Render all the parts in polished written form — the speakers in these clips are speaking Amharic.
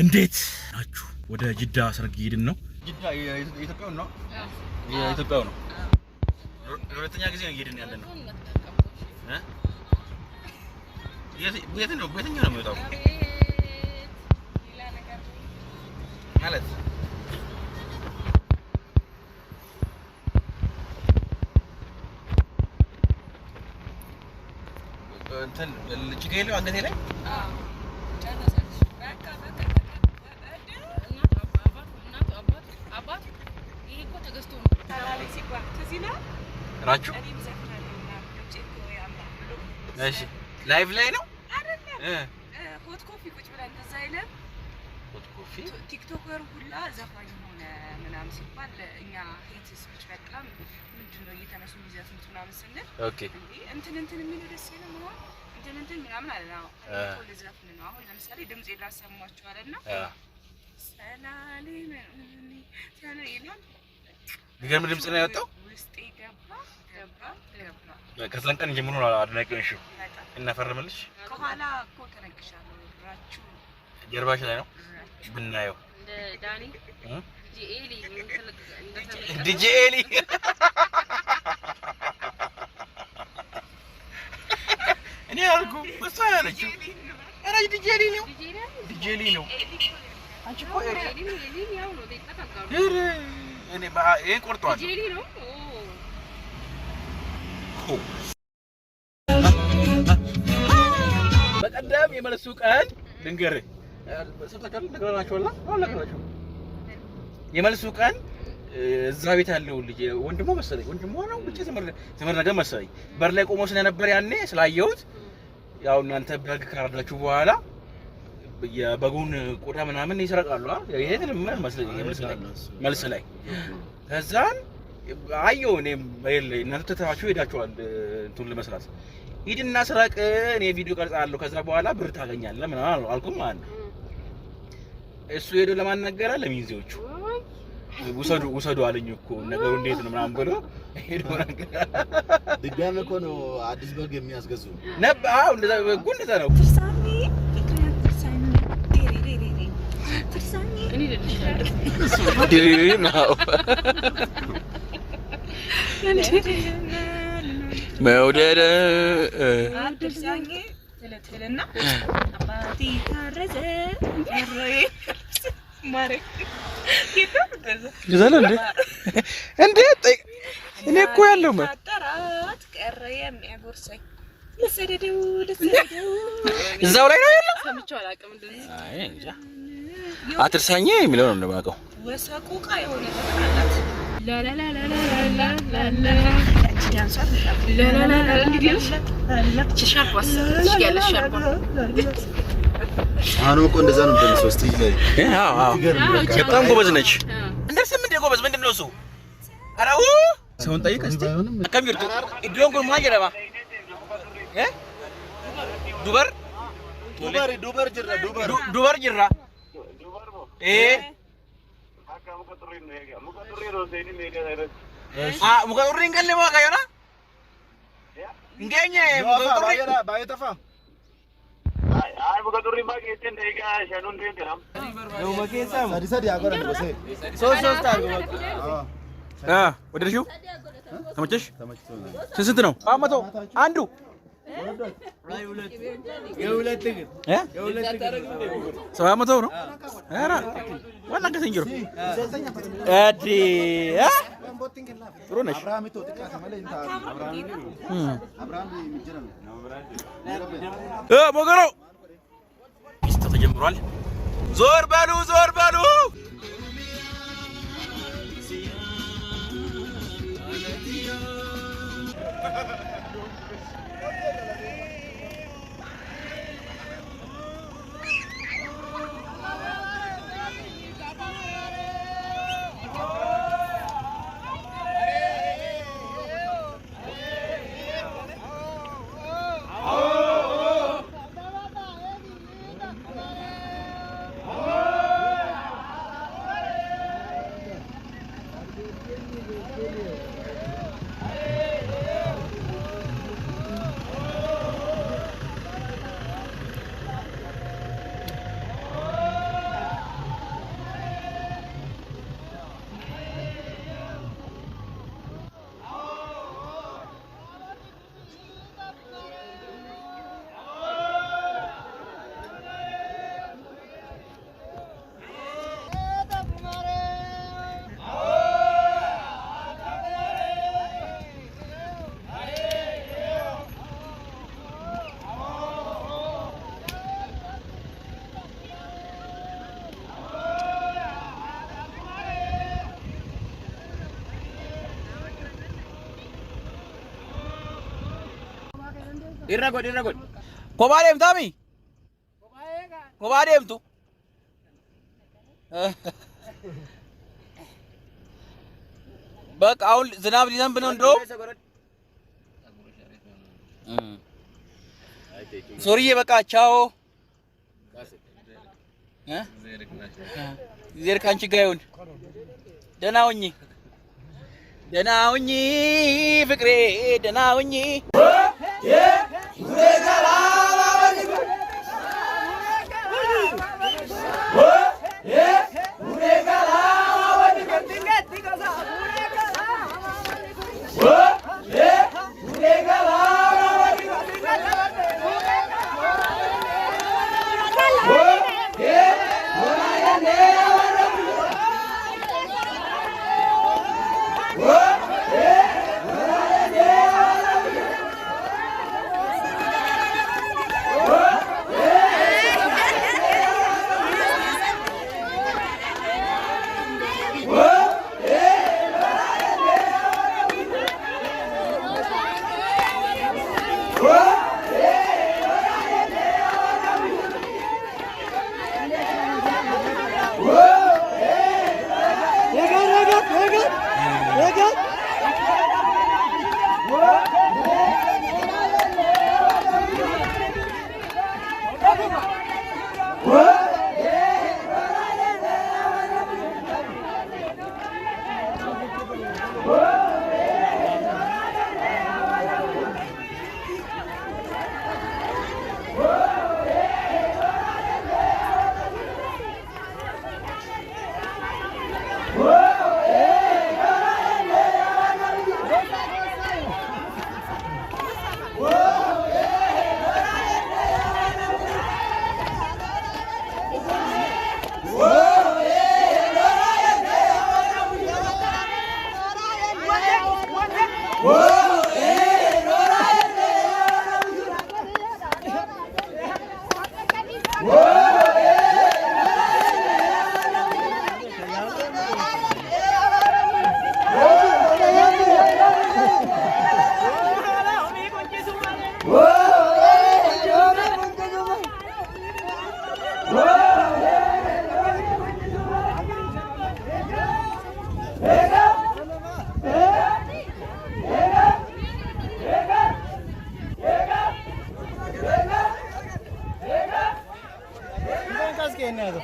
እንዴት ናችሁ? ወደ ጅዳ ሰርግ ሄድን ነው። ጅዳ የኢትዮጵያው ነው። የኢትዮጵያው ነው። ለሁለተኛ ጊዜ ነው ሄድን ያለ ነው። የት ነው? በየትኛው ነው የሚወጣው? ማለት እንትን ልጅ ገለው አንገቴ ላይ ራችሁ እሺ ላይቭ ላይ ነው አይደለም ሆት ኮፊ ቁጭ ብለን እንደዛ አይደለም ሆት ኮፊ ቲክቶከር ሁላ ዘፋኝ ሆነ ምናምን ሲባል እኛ ሄት ስፒች በጣም ምንድነው እየተነሱ ይዘፍኑት ምናምን ስንል ኦኬ እንትን የሚል ደስ ይላል ነው እንትን ምናምን አለ ነው ሁሉ ዘፍን ነው አሁን ለምሳሌ ድምጽ ላሰማችሁ አለና ሰላሌ ሰላሌ ቢገርም ድምጽ ነው ያወጣው ውስጥ ገባ ከስለንቀን ጀምሮ አድናቂዎች ነው እና ፈርምልሽ ከኋላ እኮ ተነግሻለሁ ራችሁ ጀርባሽ ላይ ነው ብናየው እንደ ዳኒ ዲጄሊ እኔ አልኩ እሷ ያለችው አረ ዲጄሊ ነው አንቺ እኮ ኤሊ ያው ነው ተጣጣው እኔ ይሄ ቆርጧል ዲጄሊ ነው በቀደም የመለሱ ቀን ልንገርህ ሰጣከል ነገራናቸውና አላከራቸው የመለሱ ቀን እዛ ቤት ያለው ልጅ ወንድሞ መሰለኝ ወንድሞ ነው ብቻ ተመረገ መሰለኝ በር ላይ ቆሞ ስለነበር ያኔ ስላየሁት ያው እናንተ በግ ካራዳችሁ በኋላ የበጉን ቆዳ ምናምን ይሰረቃሉ ይሄ ተለምን መሰለኝ መልስ ላይ ከዛን አየሁ እኔም በይል እናንተ ተታችሁ ሄዳችኋል እንትን ለመስራት ሂድና ስራቅ እኔ ቪዲዮ ቀርጻለሁ ከዛ በኋላ ብር ታገኛለህ ምናምን አልኩም ማለት ነው እሱ ሄዶ ለማናገር ለሚንዚዎቹ ውሰዱ አለኝ እኮ ነገሩ እንዴት ነው ምናምን ብሎ ሄዶ ነገር ድጋሜ እኮ ነው አዲስ በግ የሚያስገዙ አዎ እንደዛ በጉ እንደዛ ነው እኔ ነው መውደድ አድርሳኝ ተለተለና አባቴ ታረዘ ረይ ማሬ ይዘለ እንዴ እኔ እኮ ያለው ማጣራት ቀረ የሚያጎርሰኝ ለሰደደው እዛው ላይ ነው ያለው ሰምቼው አላውቅም እንደዚህ አይ እንጃ አትርሳኝ የሚለው ነው እንደማውቀው ወሰቁቃ የሆነ ተቃላት ላላላላላላላ ዳንሳት ላላላላ እንዲልሽ ሻርኳስ ይያለሽ ሻርኳ አሁን እኮ እንደዛ ነው እንደዚህ ስቴጅ ላይ አዎ በጣም ጎበዝ ነች እንደዚህ ምን ጎበዝ ምንድነው እሱ አራው ሰውን ጠይቅ እስቲ አከሚር ዶንጎ ማጀራባ ዱበር ጅራ mukaturri ngalle mo kayo na ngenya mukaturri bayo tafa ay mukaturri magete ndega shanun diram yo magesa sadi agora bose so star ወደርሽው ተመቸሽ ስንት ነው አመቶ አንዱ የሁለት ግን ሰው አመተው ነው አራ ዋላ ከሰንጀሮ አዲ ጥሩ ነሽ ሞገሮ ሚስት ተጀምሯል ዞር በሉ irra god kophaa deemtaami kophaa deemtu በቃ አሁን ዝናብ ሊዘንብ ነው እንደው ሶሪዬ በቃ ቻው ዜር ካንቺ ጋር ይሁን ደህና ሁኚ ፍቅሬ ደህና ሁኚ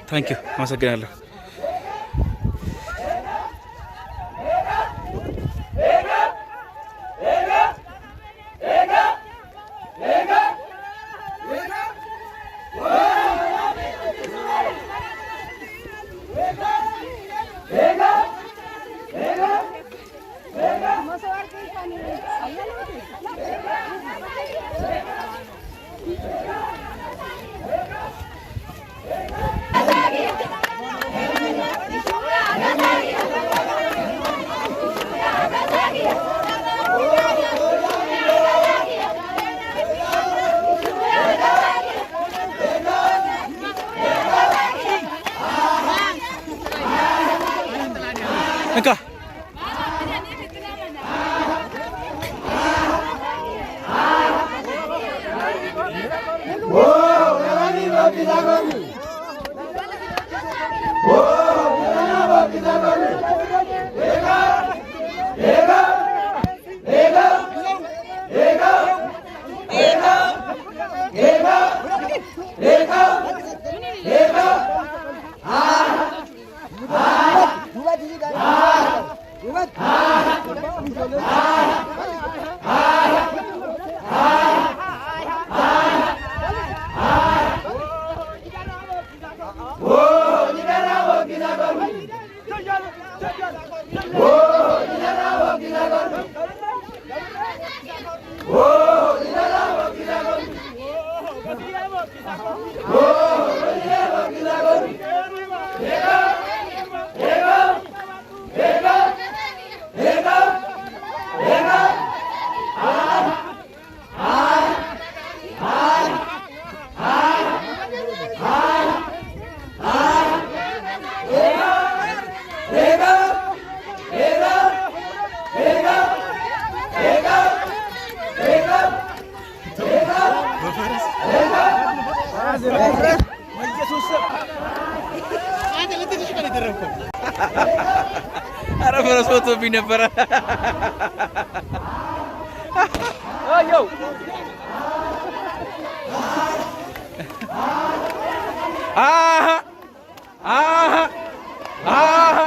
Thank you. አመሰግናለሁ። Enggak. ኧረ ፈረስ ወጥቶብኝ ነበረ። አየው አሃ አሃ አሃ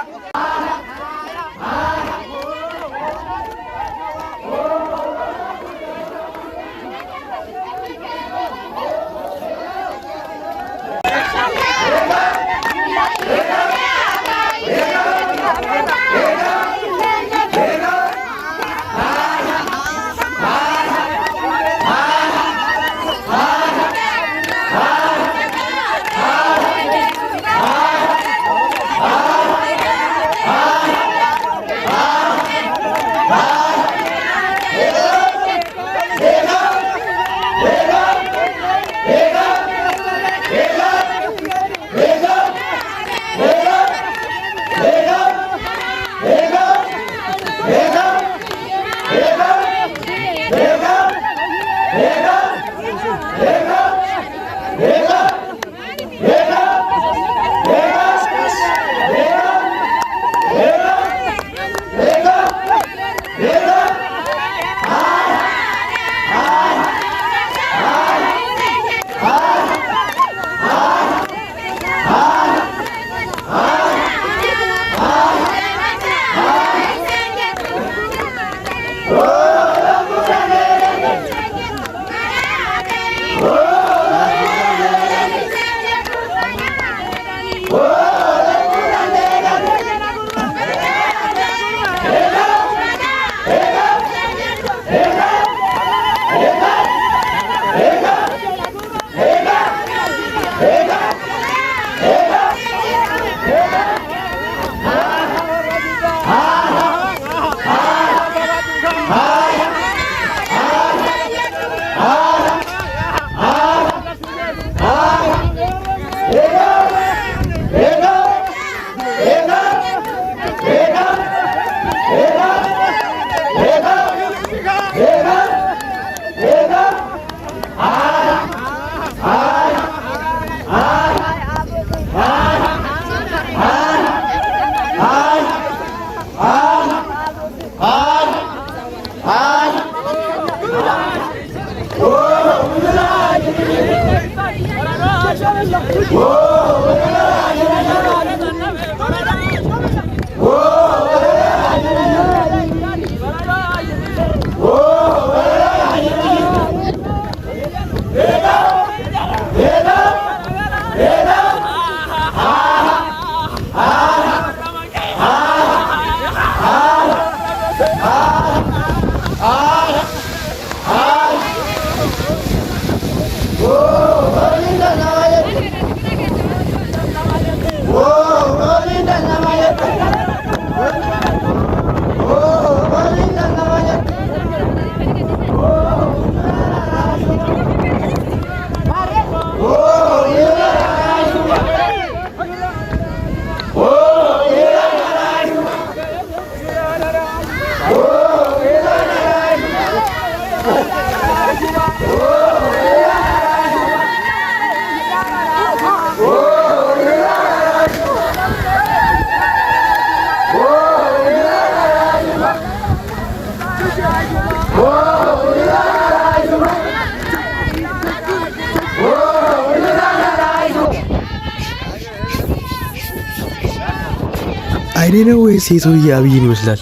አይኔ ነው ወይስ የሰውዬ አብይን ይመስላል?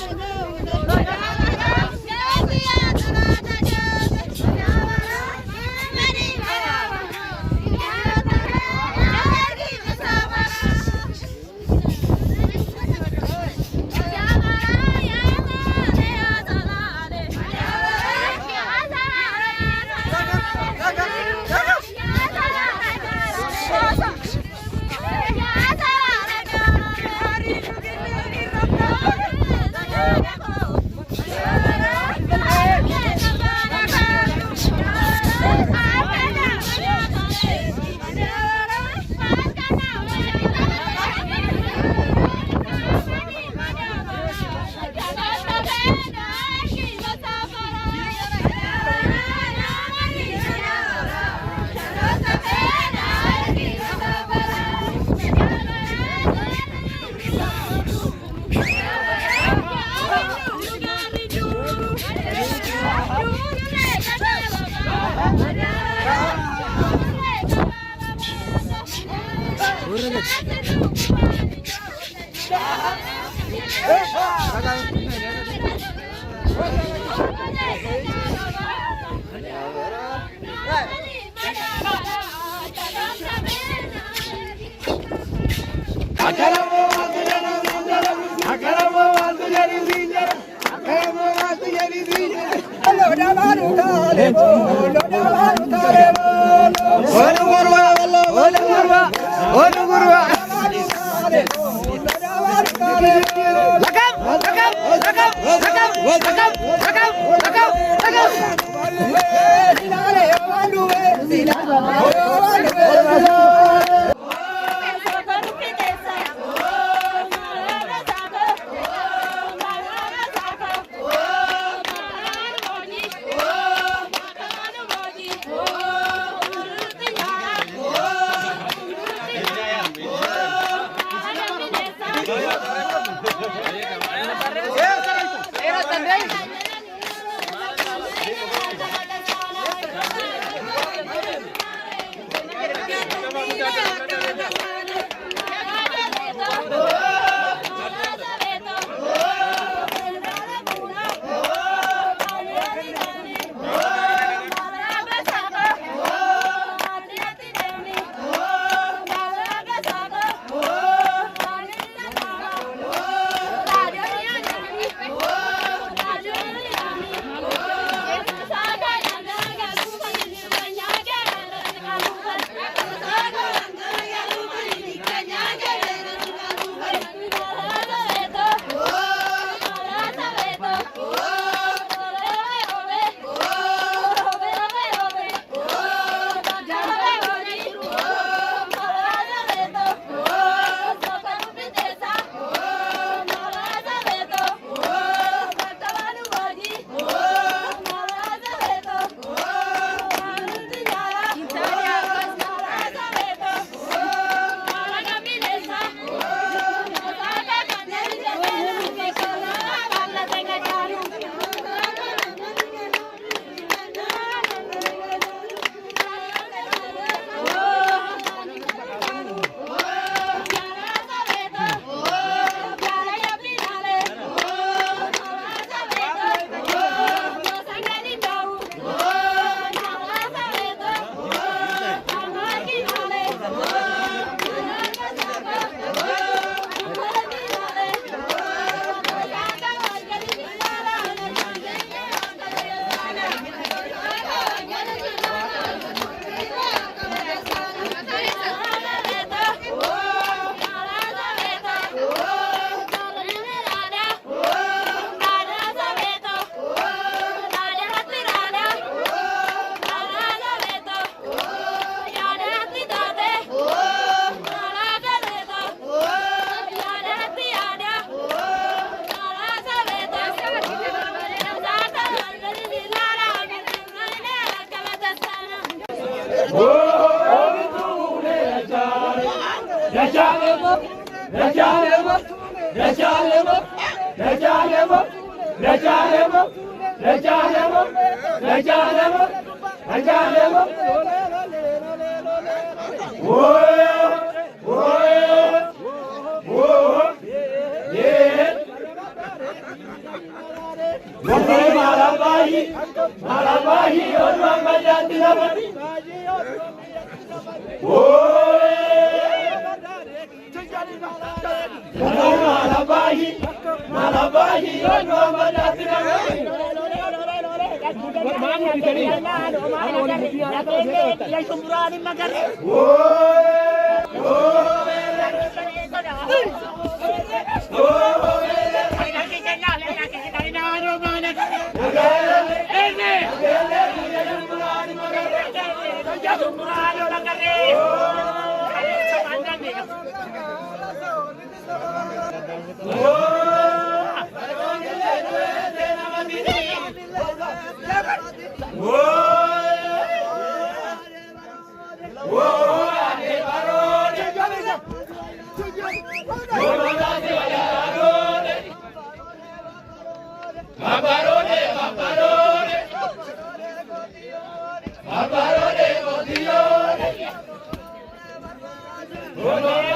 Barone,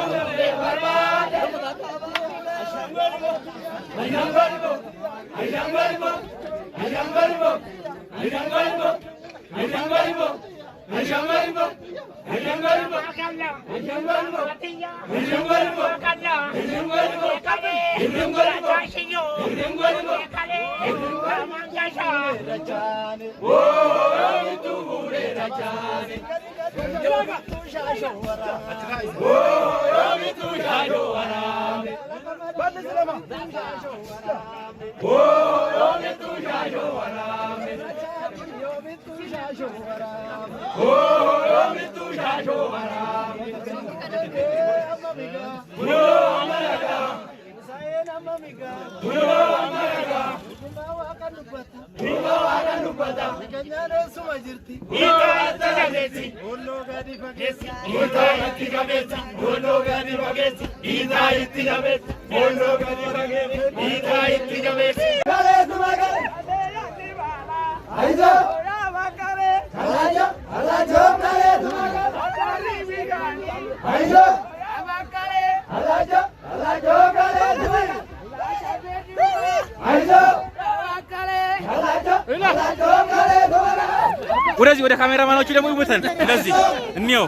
ወደዚህ ወደ ካሜራማኖቹ ደግሞ ይወተን እንደዚህ እንየው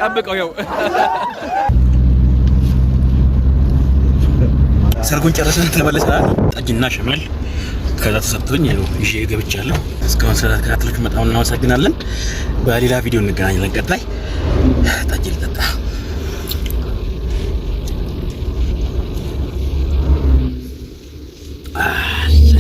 ጠብቀው ይው ሰርጉን ጨርሰን ተመለስናል። ጠጅና ሸመል ከዛ ተሰጥቶኝ ነው ይዤ ገብቻለሁ። እስካሁን ስለተከታተላችሁ በጣም እናመሰግናለን። በሌላ ቪዲዮ እንገናኛለን። ቀጣይ ጠጅ ልጠጣ